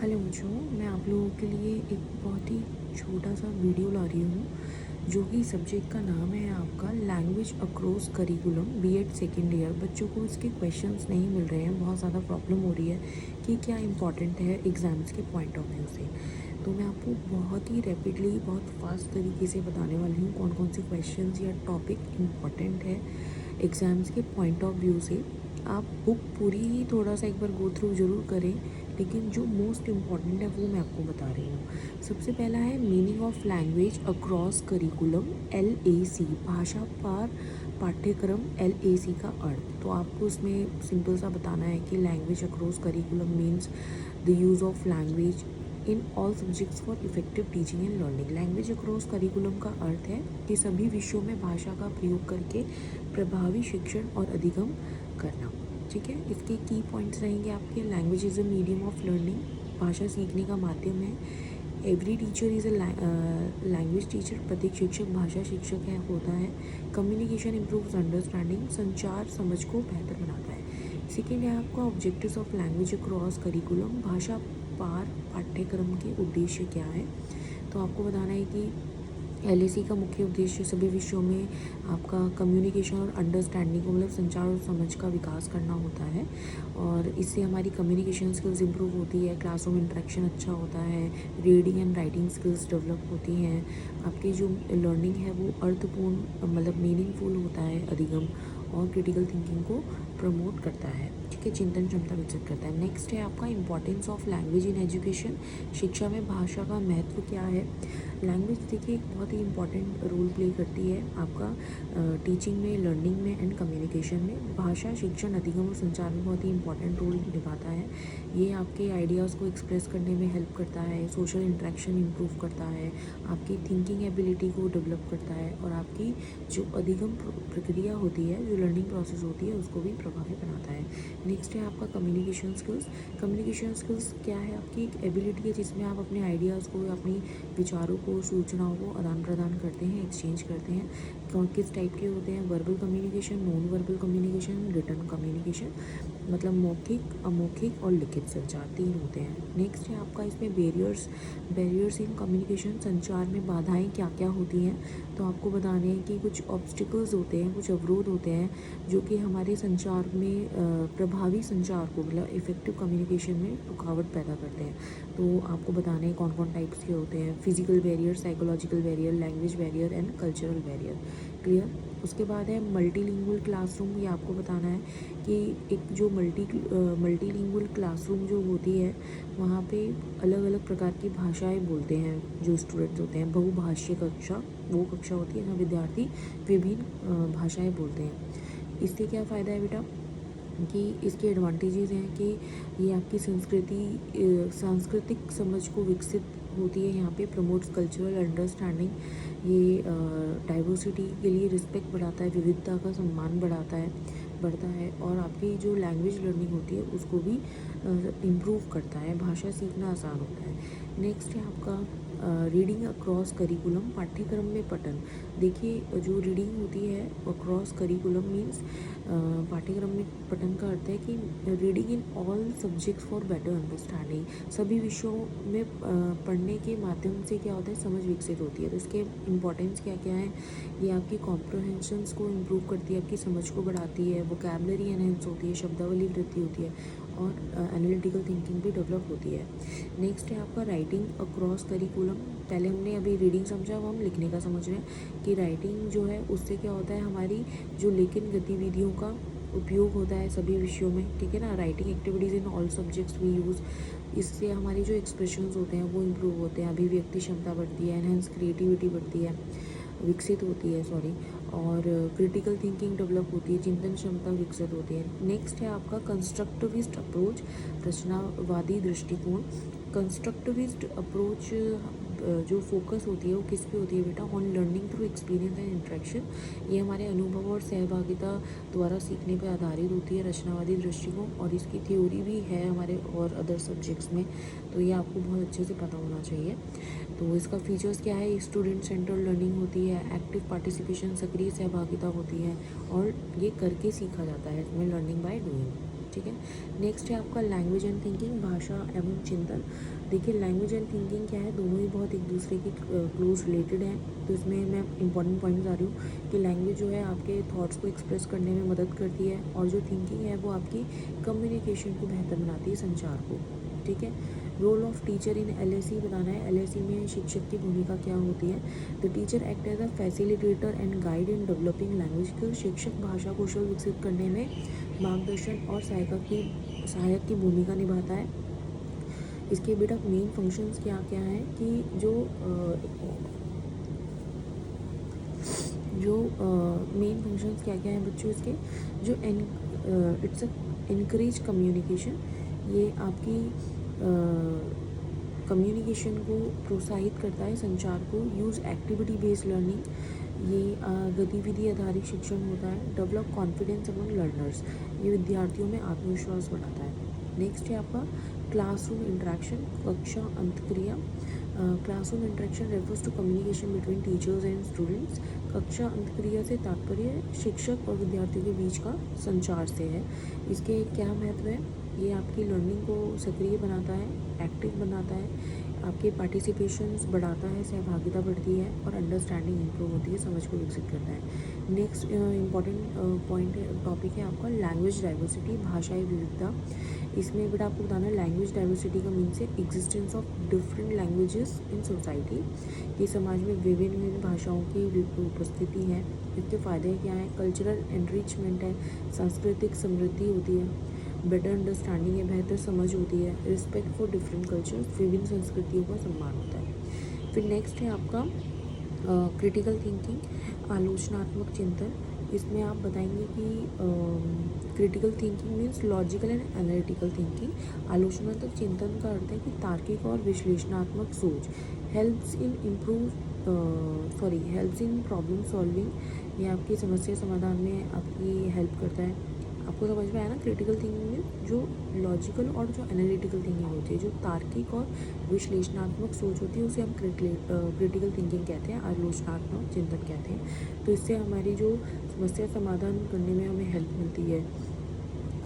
Hello बच्चों, मैं आप लोगों के लिए एक बहुत ही छोटा सा वीडियो ला रही हूँ जो कि सब्जेक्ट का नाम है आपका language across curriculum B Ed second year. बच्चों को इसके क्वेश्चंस नहीं मिल रहे हैं, बहुत ज़्यादा प्रॉब्लम हो रही है कि क्या इंपॉर्टेंट है एग्ज़ाम्स के पॉइंट ऑफ व्यू से। तो मैं आपको बहुत ही रैपिडली, बहुत फास्ट तरीके से बताने वाली हूँ कौन कौन से क्वेश्चंस या टॉपिक इम्पॉर्टेंट है एग्ज़ाम्स के पॉइंट ऑफ व्यू से। आप बुक पूरी ही थोड़ा सा एक बार गो थ्रू ज़रूर करें, लेकिन जो मोस्ट इम्पॉर्टेंट है वो मैं आपको बता रही हूँ। सबसे पहला है meaning of language across curriculum LAC, भाषा पार पाठ्यक्रम LAC का अर्थ। तो आपको इसमें सिंपल सा बताना है कि language across curriculum means the use of language in all subjects for effective teaching and learning. Language across curriculum का अर्थ है कि सभी विषयों में भाषा का प्रयोग करके प्रभावी शिक्षण और अधिगम करना। ठीक है, इसके की पॉइंट्स रहेंगे आपके। Language is a medium of learning, भाषा सीखने का माध्यम है। Every teacher is a language teacher, प्रत्येक शिक्षक भाषा शिक्षक है होता है। कम्युनिकेशन इम्प्रूव्स अंडरस्टैंडिंग, संचार समझ को बेहतर बनाता है। सेकेंड है आपका objectives of language across curriculum, भाषा पार पाठ्यक्रम के उद्देश्य क्या है। तो आपको बताना है कि LAC का मुख्य उद्देश्य सभी विषयों में आपका कम्युनिकेशन और अंडरस्टैंडिंग को, मतलब संचार और समझ का विकास करना होता है, और इससे हमारी कम्युनिकेशन स्किल्स इंप्रूव होती है, क्लासरूम इंटरेक्शन अच्छा होता है, reading and writing skills develop होती हैं, आपकी जो लर्निंग है वो अर्थपूर्ण, मतलब मीनिंगफुल होता है, अधिगम और क्रिटिकल थिंकिंग को प्रमोट करता है। ठीक है, चिंतन क्षमता विकसित करता है। नेक्स्ट है आपका importance of language in education, शिक्षा में भाषा का महत्व क्या है। लैंग्वेज देखिए एक बहुत ही इंपॉर्टेंट रोल प्ले करती है आपका टीचिंग में, लर्निंग में एंड कम्युनिकेशन में। भाषा शिक्षण, अधिगम और संचार में बहुत ही इंपॉर्टेंट रोल निभाता है। ये आपके आइडियाज़ को एक्सप्रेस करने में हेल्प करता है, सोशल इंटरेक्शन इंप्रूव करता है, आपकी थिंकिंग एबिलिटी को डेवलप करता है, और आपकी जो अधिगम प्रक्रिया होती है, जो लर्निंग प्रोसेस होती है, उसको भी प्रभावी बनाता है। नेक्स्ट है आपका कम्युनिकेशन स्किल्स। कम्युनिकेशन स्किल्स क्या है, आपकी एक एबिलिटी है जिसमें आप अपने आइडियाज़ को, अपनी विचारों को, सूचनाओं को आदान प्रदान करते हैं, एक्सचेंज करते हैं। किस टाइप के होते हैं, verbal communication, non verbal communication, written communication, मतलब मौखिक, अमौखिक और लिखित संचार, तीन होते हैं। नेक्स्ट है आपका इसमें बैरियर्स इन कम्युनिकेशन, संचार में बाधाएं क्या क्या होती हैं। तो आपको बताने हैं कि कुछ ऑब्स्टिकल्स होते हैं, कुछ अवरोध होते हैं जो कि हमारे संचार में प्रभावी संचार को, मतलब इफेक्टिव कम्युनिकेशन में रुकावट पैदा करते हैं। तो आपको बताने हैं कौन कौन टाइप्स के होते हैं। Physical barrier, psychological barrier, language barrier and cultural barrier. Clear. उसके बाद है मल्टीलिंगुअल क्लासरूम। ये आपको बताना है कि एक जो मल्टीलिंगुअल क्लासरूम जो होती है, वहाँ पे अलग अलग प्रकार की भाषाएं बोलते हैं जो स्टूडेंट्स होते हैं। बहुभाषीय कक्षा वो कक्षा होती है जहाँ विद्यार्थी विभिन्न भाषाएं बोलते हैं। इससे क्या फ़ायदा है बेटा कि इसके एडवांटेजेस हैं कि ये आपकी सांस्कृतिक समझ को विकसित होती है, यहाँ पे प्रमोट्स कल्चरल अंडरस्टैंडिंग, ये डाइवर्सिटी के लिए रिस्पेक्ट बढ़ाता है, विविधता का सम्मान बढ़ता है, और आपकी जो लैंग्वेज लर्निंग होती है उसको भी इम्प्रूव करता है, भाषा सीखना आसान होता है। नेक्स्ट है आपका रीडिंग अक्रॉस करिकुलम, पाठ्यक्रम में पठन। देखिए जो रीडिंग होती है अक्रॉस करिकुलम मीन्स पाठ्यक्रम में पठन का अर्थ है कि reading in all subjects for better understanding, सभी विषयों में पढ़ने के माध्यम से क्या होता है, समझ विकसित होती है। तो इसके इम्पॉर्टेंस क्या क्या है, ये आपकी कॉम्प्रहेंशंस को इम्प्रूव करती है, आपकी समझ को बढ़ाती है, वोकैबलरी एनहेंस होती है, शब्दावली वृद्धि होती है, और एनालिटिकल थिंकिंग भी डेवलप होती है। नेक्स्ट है आपका राइटिंग अक्रॉस करिकुलम। पहले हमने अभी रीडिंग समझा, अब हम लिखने का समझ रहे हैं कि राइटिंग जो है उससे क्या होता है, हमारी जो लेखन गतिविधियों का उपयोग होता है सभी विषयों में। ठीक है ना, writing activities in all subjects we use. इससे हमारी जो एक्सप्रेशंस होते हैं वो इम्प्रूव होते हैं, अभिव्यक्ति क्षमता बढ़ती है, एनहेंस क्रिएटिविटी बढ़ती है, विकसित होती है, सॉरी, और क्रिटिकल थिंकिंग डेवलप होती है, चिंतन क्षमता विकसित होती है। नेक्स्ट है आपका कंस्ट्रक्टिविस्ट अप्रोच, रचनावादी दृष्टिकोण। कंस्ट्रक्टिविस्ट अप्रोच जो फोकस होती है वो किस पे होती है बेटा, on learning through experience and interaction. ये हमारे अनुभव और सहभागिता द्वारा सीखने पर आधारित होती है, रचनावादी दृष्टिकोण, और इसकी थ्योरी भी है हमारे और अदर सब्जेक्ट्स में, तो ये आपको बहुत अच्छे से पता होना चाहिए। तो इसका फीचर्स क्या है, स्टूडेंट सेंट्रल लर्निंग होती है, एक्टिव पार्टिसिपेशन, सक्रिय सहभागिता होती है, और ये करके सीखा जाता है, इसमें लर्निंग बाय डूइंग। ठीक है। नेक्स्ट है आपका लैंग्वेज एंड थिंकिंग, भाषा एवं चिंतन। देखिए लैंग्वेज एंड थिंकिंग क्या है, दोनों ही बहुत एक दूसरे के क्लोज रिलेटेड हैं। तो इसमें मैं इंपॉर्टेंट पॉइंट्स आ रही हूँ कि लैंग्वेज जो है आपके थॉट्स को एक्सप्रेस करने में मदद करती है, और जो थिंकिंग है वो आपकी कम्युनिकेशन को बेहतर बनाती है, संचार को, ठीक है। Role of teacher in LAC बताना है। LAC में शिक्षक की भूमिका क्या होती है। The teacher act as a facilitator and guide in developing language. तो शिक्षक भाषा कौशल विकसित करने में मार्गदर्शन और सहायक की भूमिका निभाता है। इसके बेटा मेन फंक्शंस क्या क्या हैं कि जो मेन फंक्शंस क्या क्या हैं बच्चों इसके, जो इट्स इनक्रीज कम्युनिकेशन, ये आपकी कम्युनिकेशन को प्रोत्साहित करता है, संचार को। यूज़ एक्टिविटी बेस्ड लर्निंग, ये गतिविधि आधारित शिक्षण होता है। डेवलप कॉन्फिडेंस अमंग लर्नर्स, ये विद्यार्थियों में आत्मविश्वास बढ़ाता है। नेक्स्ट है आपका क्लासरूम इंटरेक्शन, कक्षा अंतक्रिया। Classroom interaction refers to communication between teachers and students. कक्षा अंतक्रिया से तात्पर्य शिक्षक और विद्यार्थियों के बीच का संचार से है। इसके क्या महत्व है, ये आपकी लर्निंग को सक्रिय बनाता है, एक्टिव बनाता है, आपके पार्टिसिपेशंस बढ़ाता है, सहभागिता बढ़ती है, और अंडरस्टैंडिंग इंप्रूव होती है, समझ को विकसित करता है। नेक्स्ट इंपॉर्टेंट पॉइंट टॉपिक है आपका लैंग्वेज डाइवर्सिटी, भाषाई विविधता। इसमें बेटा आपको बताना है लैंग्वेज डाइवर्सिटी का मीन्स है existence of different languages in society, कि समाज में विभिन्न विभिन्न भाषाओं की उपस्थिति है। इसके फ़ायदे क्या हैं, कल्चरल एनरिचमेंट है, सांस्कृतिक समृद्धि होती है, बेटर अंडरस्टैंडिंग है, बेहतर समझ होती है, रिस्पेक्ट फॉर डिफरेंट कल्चर्स, विभिन्न संस्कृतियों का सम्मान होता है। फिर नेक्स्ट है आपका क्रिटिकल थिंकिंग, आलोचनात्मक चिंतन। इसमें आप बताएंगे कि critical thinking means logical and analytical thinking. आलोचनात्मक चिंतन का अर्थ है कि तार्किक और विश्लेषणात्मक सोच। हेल्प्स इन प्रॉब्लम सॉल्विंग, ये आपकी समस्या समाधान में आपकी हेल्प करता है। आपको समझ में आया ना, क्रिटिकल थिंकिंग में जो लॉजिकल और जो एनालिटिकल थिंकिंग होती है, जो तार्किक और विश्लेषणात्मक सोच होती है, उसे हम क्रिटिकल थिंकिंग कहते हैं, आलोचनात्मक चिंतन कहते हैं। तो इससे हमारी जो समस्या समाधान करने में हमें हेल्प मिलती है,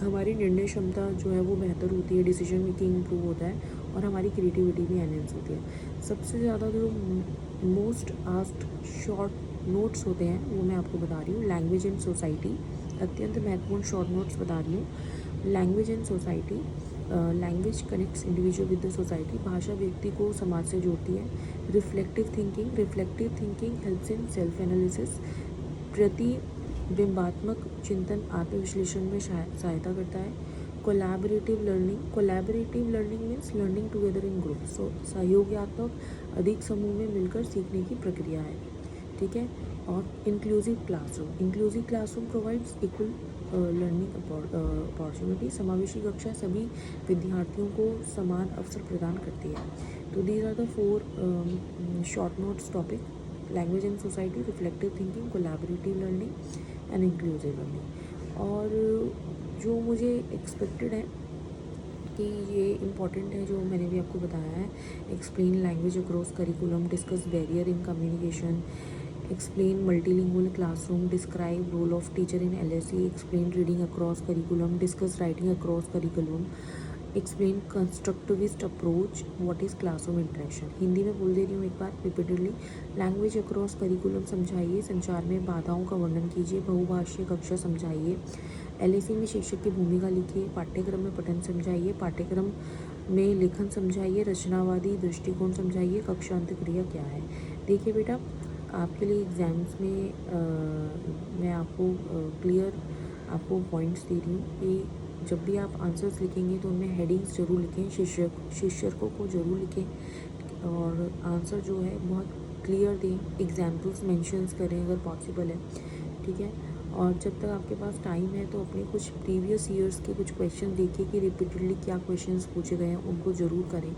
हमारी निर्णय क्षमता जो है वो बेहतर होती है, डिसीजन मेकिंग इम्प्रूव होता है, और हमारी क्रिएटिविटी भी एनहेंस होती है। सबसे ज़्यादा जो मोस्ट आस्क्ड शॉर्ट नोट्स होते हैं वो मैं आपको बता रही हूँ। लैंग्वेज एंड सोसाइटी, अत्यंत महत्वपूर्ण शॉर्ट नोट्स बता रही हूँ। Language and society, language connects individual with the society, भाषा व्यक्ति को समाज से जोड़ती है। Reflective thinking helps in self analysis, प्रतिबिंबात्मक चिंतन आत्मविश्लेषण में सहायता करता है। Collaborative learning means learning together in group, सहयोगात्मक अधिक समूह में मिलकर सीखने की प्रक्रिया है, ठीक है। और inclusive classroom provides equal learning opportunity, समावेशी कक्षा सभी विद्यार्थियों को समान अवसर प्रदान करती है। तो these are the 4 short notes topic, language and society, reflective thinking, collaborative learning and inclusive learning. और जो मुझे एक्सपेक्टेड है कि ये इम्पॉर्टेंट है, जो मैंने भी आपको बताया है, explain language across curriculum, discuss barrier in communication, explain multilingual classroom, describe role of teacher in LAC, explain reading across curriculum, discuss writing across curriculum, explain constructivist approach, what is classroom interaction। Hindi में बोल दे रही हूँ एक बार repeatedly. Language across curriculum समझाइए, संचार में बाधाओं का वर्णन कीजिए, बहुभाषीय कक्षा समझाइए, LAC में शिक्षक की भूमिका लिखिए, पाठ्यक्रम में पठन समझाइए, पाठ्यक्रम में लेखन समझाइए, रचनावादी दृष्टिकोण समझाइए, कक्षा अंतक्रिया क्या है। देखिए बेटा, आपके लिए एग्ज़ाम्स में मैं आपको क्लियर आपको पॉइंट्स दे रही हूँ कि जब भी आप आंसर्स लिखेंगे तो उनमें हेडिंग्स ज़रूर लिखें, शीर्षकों को ज़रूर लिखें, और आंसर जो है बहुत क्लियर दें, एग्जाम्पल्स मेंशंस करें अगर पॉसिबल है, ठीक है। और जब तक आपके पास टाइम है तो अपने कुछ प्रीवियस ईयर्स के कुछ क्वेश्चन देखिए कि रिपीटेडली क्या क्वेश्चंस पूछे गए हैं, उनको ज़रूर करें,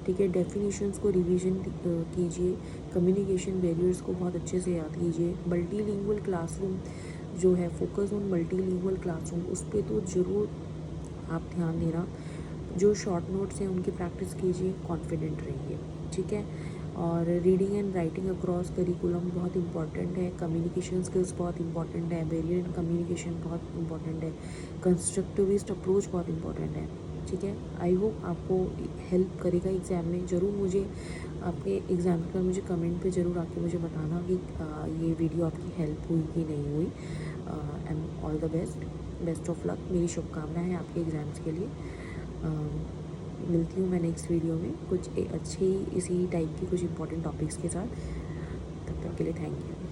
ठीक है। डेफिनेशंस को रिवीजन कीजिए, कम्युनिकेशन बैरियर्स को बहुत अच्छे से याद कीजिए। मल्टीलिंगुअल क्लासरूम जो है, फोकस ऑन मल्टीलिंगुअल क्लासरूम, उस पर तो ज़रूर आप ध्यान देना। जो शॉर्ट नोट्स हैं उनकी प्रैक्टिस कीजिए, कॉन्फिडेंट रहिए, ठीक है। और reading and writing across curriculum बहुत इंपॉर्टेंट है, कम्युनिकेशन स्किल्स बहुत इंपॉर्टेंट है, बैरियर इन कम्युनिकेशन बहुत इंपॉर्टेंट है, कंस्ट्रक्टिविस्ट अप्रोच बहुत इंपॉर्टेंट है। ठीक है, आई होप आपको हेल्प करेगा एग्ज़ाम में। ज़रूर मुझे आपके एग्ज़ाम पर मुझे कमेंट पे ज़रूर आके मुझे बताना कि ये वीडियो आपकी हेल्प हुई कि नहीं हुई। And all the best, best of luck, मेरी शुभकामनाएं हैं आपके एग्ज़ाम्स के लिए। मिलती हूँ मैं नेक्स्ट वीडियो में कुछ अच्छी इसी टाइप की कुछ इंपॉर्टेंट टॉपिक्स के साथ। तब तक के लिए थैंक यू।